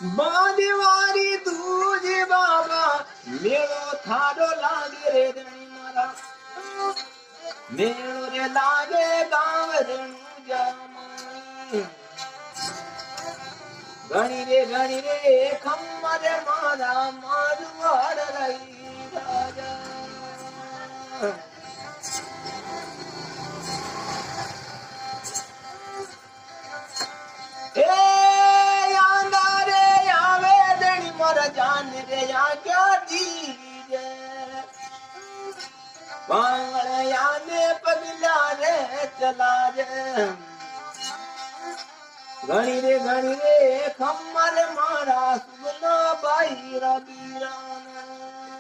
બાંધવારી તુજે બાબા મેળો થાડો લાગે રે ધણી મારા મેળો રે લાગે ગામ રણુ જામાઈ ઘણી રે ખમ્મા રે મારા મારવાડ રહી રાજા जान रे या क्या दी रे बांगड़िया ने पगला रे चला रे घणी रे खम्मर मारा सुगना बाई रबी